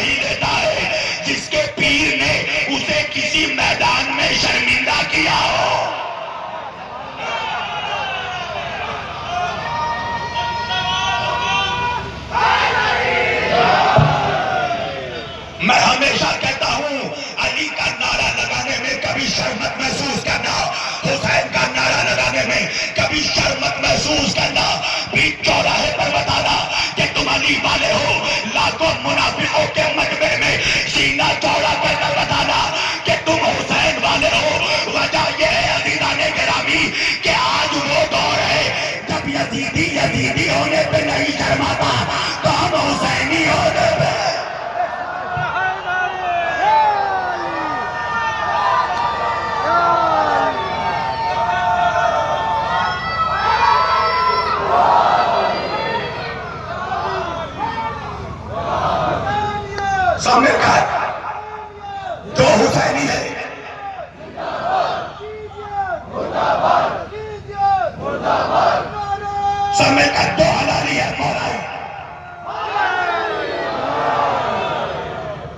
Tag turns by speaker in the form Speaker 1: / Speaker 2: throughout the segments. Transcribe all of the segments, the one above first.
Speaker 1: وہی دیتا ہے جس کے پیر نے اسے کسی میدان میں شرمندہ کیا ہو۔ میں ہمیشہ کہتا ہوں علی کا نعرہ لگانے میں کبھی شرمت محسوس کرنا، حسین کا نعرہ لگانے میں کبھی شرمت محسوس کرنا، بیچ چوراہے پر بتانا کہ تم علی والے ہو، لاکھوں منافقوں کے مجمع میں سینہ چوڑا کر کر بتانا کہ تم حسین والے ہو۔ وجہ یہ ہے عزیزان گرامی کہ آج وہ دور ہے جب یزیدی ہونے پہ نہیں شرماتا تو ہم حسینی ہونے پہ سامنے کا جو حسینی ہے سامنے کا دو حلالی ہے مولا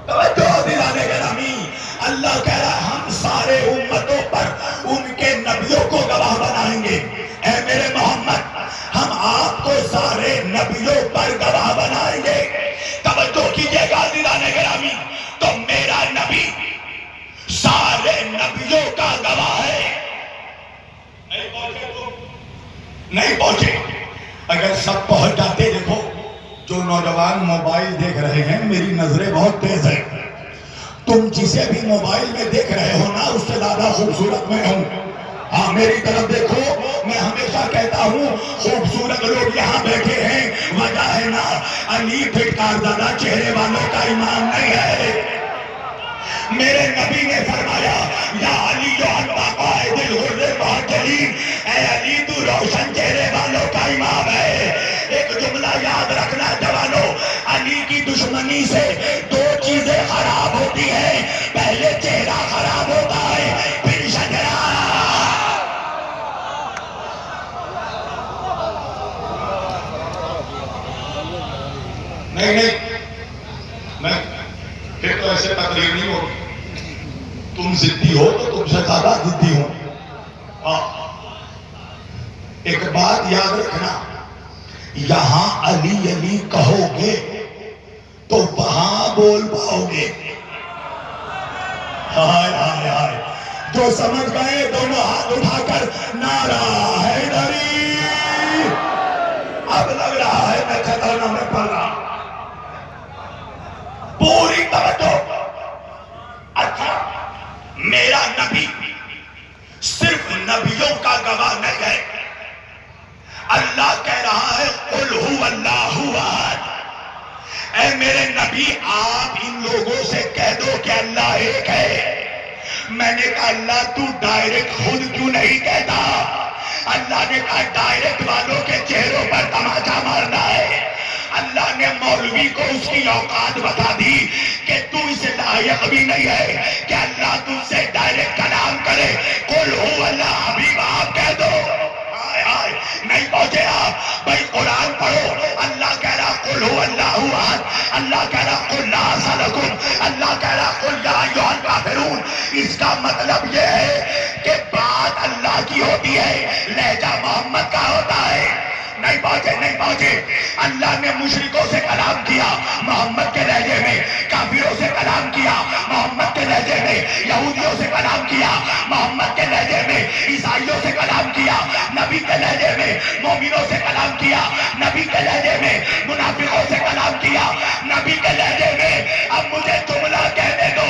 Speaker 1: توجہ دلانے گرامی، اللہ کہہ رہا ہے ہم سارے امتوں پر ان کے نبیوں کو گواہ بنائیں گے۔ اے میرے محمد، ہم آپ کو سارے نبیوں پر گواہ بنائیں گے۔ توجہ کیجئے گا دلانے گرامی، تو میرا نبی سارے نبیوں کا گواہ ہے۔ نہیں پہنچے، اگر سب پہنچ جاتے۔ دیکھو جو نوجوان موبائل دیکھ رہے ہیں، میری نظریں بہت تیز ہیں، تم جسے بھی موبائل میں دیکھ رہے ہو نا اس سے زیادہ خوبصورت میں ہوں۔ ہاں میری طرف دیکھو، میں ہمیشہ کہتا ہوں خوبصورت لوگ یہاں بیٹھے ہیں، وجہ ہے نا علی پھٹکار زدہ چہرے والوں کا ایمان نہیں ہے۔ میرے نبی نے فرمایا یا علی جو انتا قائد الغر المحجلین، اے علی تو روشن چہرے والوں کا امام ہے۔ ایک جملہ یاد رکھنا جوانوں، علی کی دشمنی سے دو چیزیں خراب ہوتی ہیں، پہلے چہرہ خراب ہوتا ہے، پھر شجرہ۔ نہیں پھر تو ایسے تقریر نہیں ہوگی، تم ضدی ہو تو تم سے زیادہ ضدی ہو۔ ایک بات یاد رکھنا، یہاں علی علی کہو گے تو وہاں بول پاؤ گے۔ ہائے ہائے ہائے، جو سمجھ گئے دونوں ہاتھ اٹھا کر نعرہ حیدری۔ اب لگ رہا ہے میں خطرہ میں پڑ رہا ہوں، پوری توجہ۔ اچھا میرا نبی صرف نبیوں کا گواہ نہیں ہے، اللہ کہہ رہا ہے قل هو اللہ احد۔ اے میرے نبی آپ ان لوگوں سے کہہ دو کہ اللہ ایک ہے۔ میں نے کہا اللہ تو ڈائریکٹ خود کیوں نہیں کہتا؟ اللہ نے کہا ڈائریکٹ والوں کے چہروں پر تماچا مارنا ہے۔ اللہ نے مولوی کو اس کی اوقات بتا دی کہ تو اس لائق بھی نہیں ہے کہ اللہ تجھ سے ڈائریکٹ کلام کرے۔ قل هو اللہ، حبیب آپ کہہ دو۔ نہیں پہنچے آپ بھائی، قرآن پڑھو، اللہ کہہ رہا قل هو اللہ احد، اللہ کہہ رہا قل لا اسألکم، اللہ کہہ رہا قل یا ایھا الکافرون۔ اس کا مطلب یہ ہے کہ بات اللہ کی ہوتی ہے، لہجہ محمد کا ہوتا ہے۔ نہیں پہنچے، اللہ نے مشرکوں سے کلام کیا محمد کے لہجے میں، کافروں سے کلام کیا محمد کے لہجے میں، یہودیوں سے کلام کیا محمد کے لہجے میں، عیسائیوں سے کلام کیا نبی کے لہجے میں، مومنوں سے کلام کیا نبی کے لہجے میں، منافقوں سے کلام کیا نبی کے لہجے میں۔ اب مجھے جملہ کہنے دو،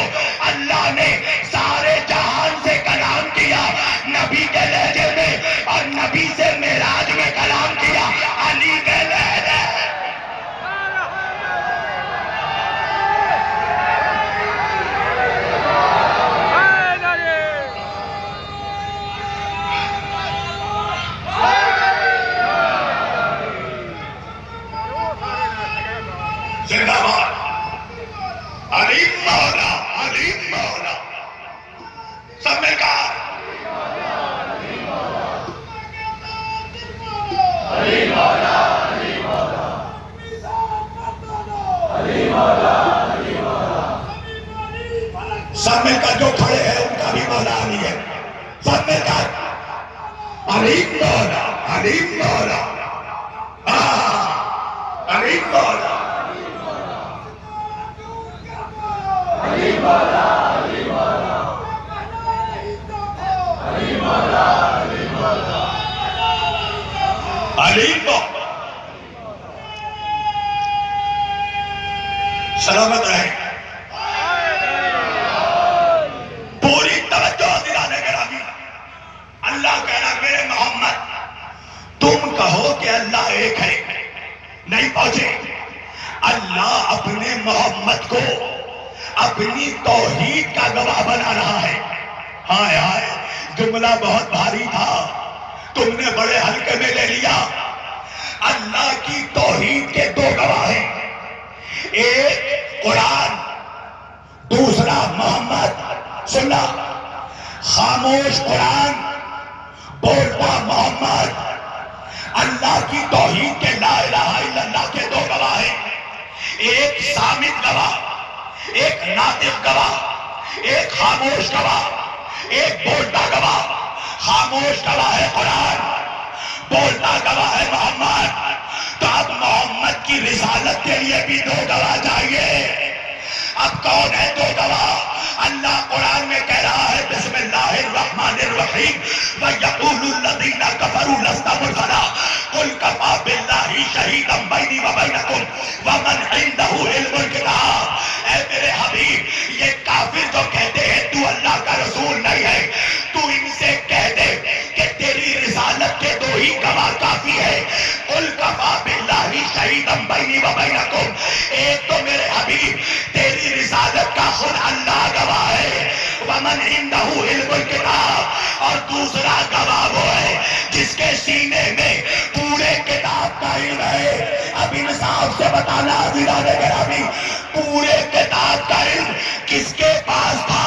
Speaker 1: اللہ نے سارے جہان سے کلام کیا نبی کے لہجے میں، اور نبی سے معراج میں کلام کیا علی کے لہجے۔ علیم مولا، علیم مولا، علیم مولا، علیم مولا، علیم مولا، علیم مولا، علیم مولا، سلامت رہے. پوری توجہ دلانے کے رامی اللہ کہہ رہا میرے محمد تم کہو کہ اللہ ایک ہے، نہیں پہنچے. اللہ اپنے محمد کو اپنی توحید کا گواہ بنا رہا ہے. ہائے ہائے جملہ بہت بھاری تھا، تم نے بڑے ہلکے میں لے لیا. اللہ کی توحید کے دو گواہ ہیں، ایک قرآن، دوسرا محمد. سننا، خاموش قرآن، بولتا محمد. اللہ کی توحید کے لا الہ الا اللہ کے دو گواہ ہیں، ایک صامت گواہ، ایک ناطق گواہ، ایک خاموش گواہ، ایک بولتا گواہ. خاموش گواہ ہے قرآن، بولتا گواہ ہے محمد. تو اب محمد کی رسالت کے لیے بھی دو گواہ چاہیے. اب کون ہے دو گواہ؟ اللہ قرآن میں کہہ رہا ہے بسم اللہ الرحمن الرحیم وَيَقُولُ الَّذِينَ كَفَرُوا لَسْتَ مُرْسَلًا قُلْ كَفَىٰ بِاللَّهِ شَهِيدًا بَيْنِي وَبَيْنَكُمْ وَمَنْ عِندَهُ عِلْمُ الْكِتَابِ. اے میرے حبیب، یہ کافر جو کہتے ہیں تو اللہ کا رسول نہیں ہے، تو ان سے کہہ دے کہ تیری رسالت کے دو ہی گواہ کافی ہے. قُلْ كَفَىٰ بِاللَّهِ شَهِيدًا بَيْنِي وَبَيْنَكُمْ. ایک تو میرے حبیب تیری رسالت کا خود اللہ گواہ ہے، وَمَنْ عِندَهُ عِلْمُ الْكِتَابِ، اور دوسرا گواہ وہ ہے جس کے سینے میں پورے کتاب کا علم ہے. اب انصاف سے بتانا عزیزان گرامی، پورے کتاب کا علم کس کے پاس تھا؟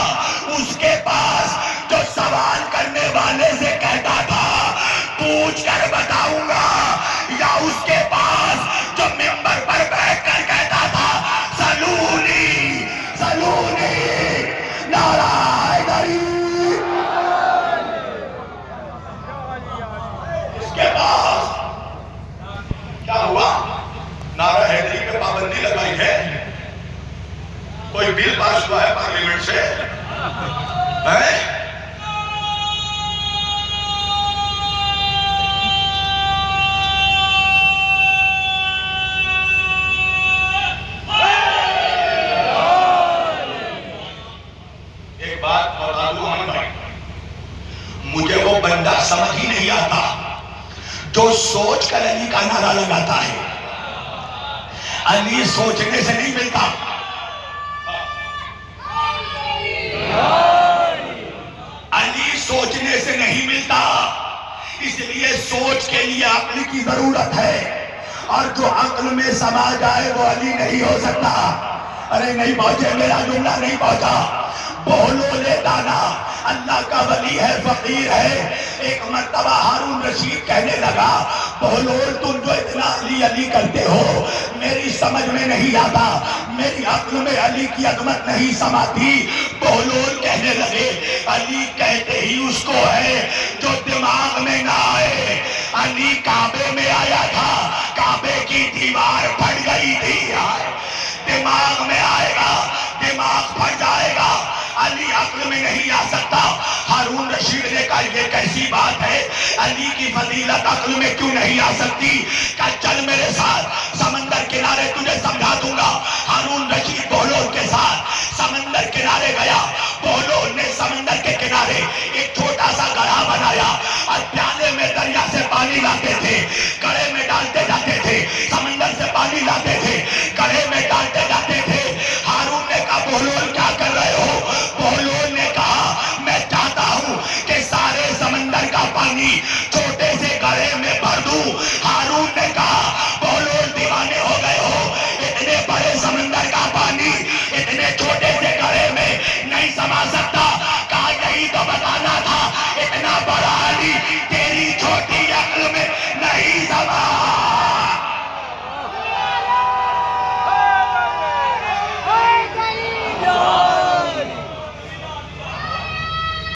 Speaker 1: اس کے پاس جو سوال کرنے والے سے کہتا تھا پوچھ کر بتاؤں گا، یا اس کے پاس جو ممبر پر بیٹھ کر کہتا تھا سلونی سلونی نعرہ حیدری. اس کے پاس کیا ہوا؟ نعرہ حیدری پہ پابندی لگائی ہے، کوئی بل پاس ہوا ہے پارلیمنٹ سے؟ ایک بات بتا دوں ہم بھائی، مجھے وہ بندہ سمجھ ہی نہیں آتا جو سوچ کر علی کا نعرہ لگاتا ہے. علی سوچنے سے نہیں ملتا، علی سوچنے سے نہیں ملتا. اس لیے سوچ کے لیے عقل کی ضرورت ہے، اور جو عقل میں سما جائے وہ علی نہیں ہو سکتا. ارے نہیں پہنچے، میرا جملہ نہیں پہنچا. بولو لے دانا اللہ کا ولی ہے، فقیر ہے. ایک مرتبہ ہارون رشید کہنے لگا بہلول تم جو اتنا علی علی کرتے ہو میری سمجھ میں نہیں آتا، میری عقل میں علی کی عظمت نہیں سماتی. بہلول کہنے لگے علی کہتے ہی اس کو ہے جو دماغ میں نہ آئے. علی کعبے میں آیا تھا، کعبے کی دیوار پھٹ گئی تھی. دماغ میں آئے گا، دماغ پھٹ جائے گا. علی عقل میں نہیں آ سکتا. ہارون رشید نے کہا یہ کیسی بات ہے، علی کی فضیلت عقل میں کیوں نہیں آ سکتی؟ کہ چل میرے ساتھ سمندر کنارے تجھے سمجھا دوں گا. ہارون رشید بہلول کے ساتھ سمندر کنارے گیا.